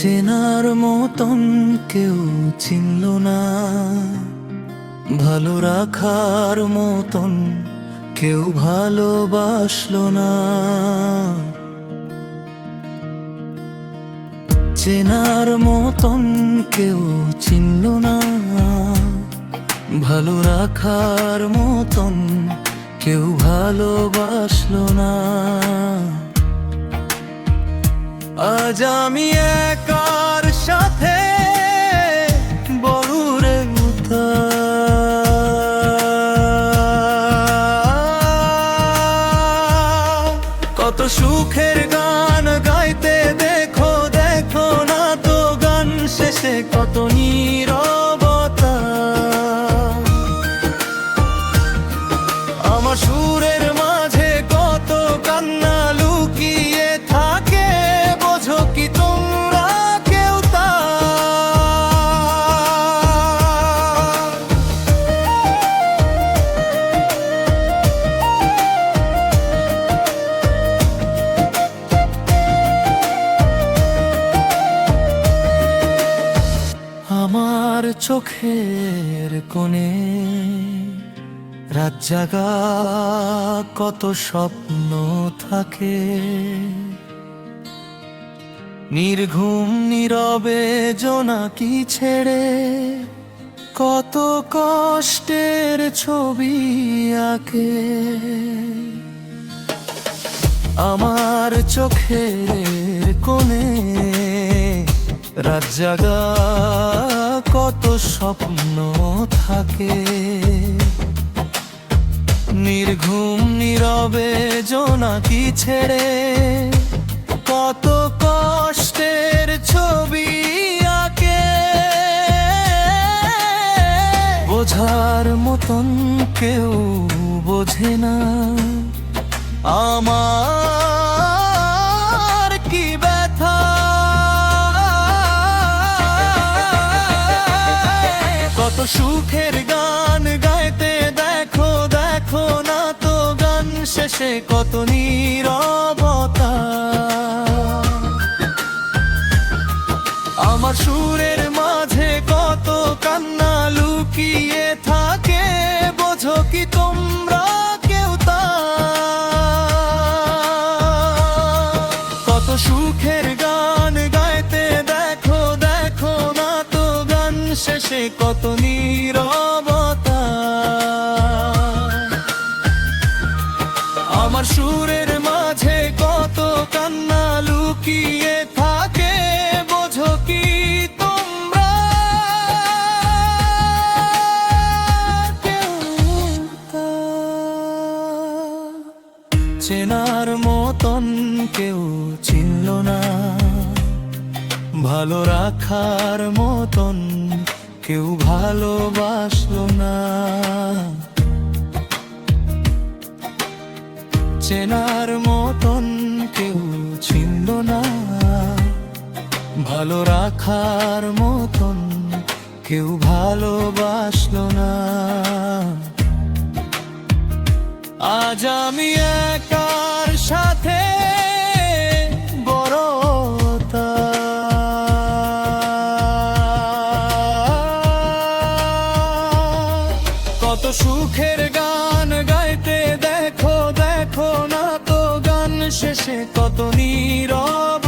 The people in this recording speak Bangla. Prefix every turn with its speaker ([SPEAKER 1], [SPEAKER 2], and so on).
[SPEAKER 1] চেনার মতন কেউ চিনল না, ভালো রাখার মতন কেউ ভালোবাসলো না। চেনার মতন কেউ চিনল না, ভালো রাখার মতন কেউ ভালোবাসলো না। আজ আমি একার সাথে বড়ুরে কত সুখের গান গাইতে, দেখো দেখো না তো গান শেষে কত নীরবতা। আমার সুরের মাঝে কত কান্না লুকিয়ে থাকে, বোঝো কি তোমরা কেউ তা? আমার চোখের কোণে রাত জাগা কত স্বপ্ন থাকে, নির্ঘুম নীরবে জোনাকি ছেড়ে কত কষ্টের ছবি আঁকে। আমার চোখের কোণে রাত জাগা কত স্বপ্ন থাকে, নির্ঘুম নীরবে জোনাকি ছেড়ে কত কষ্টের ছবি আঁকে। বোঝার মতন কেউ বোঝে না আমার কি ব্যথা। কত সুখের গান গাইতে, দেখো দেখো না তো গান শেষে কত নীরবতা। আমার সুরের মাঝে কত কান্না লুকিয়ে থাকে, বোঝো কি তোমরা কেউ তা? কত সুখের গান গাইতে, দেখো দেখো না তো গান শেষে কত নীরবতা। আমার সুরের মাঝে কত কান্না লুকিয়ে থাকে, বোঝো কি তোমরা কেউ তা? চেনার মতন কেউ চিনল না, ভালো রাখার মতন কেউ ভালোবাসলো না। চেনার মতন কেউ চিনল না, ভালো রাখার মতন কেউ ভালোবাসলো না। আজ আমি একার সাথে বড়তা, কত সুখের গান গাইতে, দেখো দেখো না তো গান শেষে কত নীরব।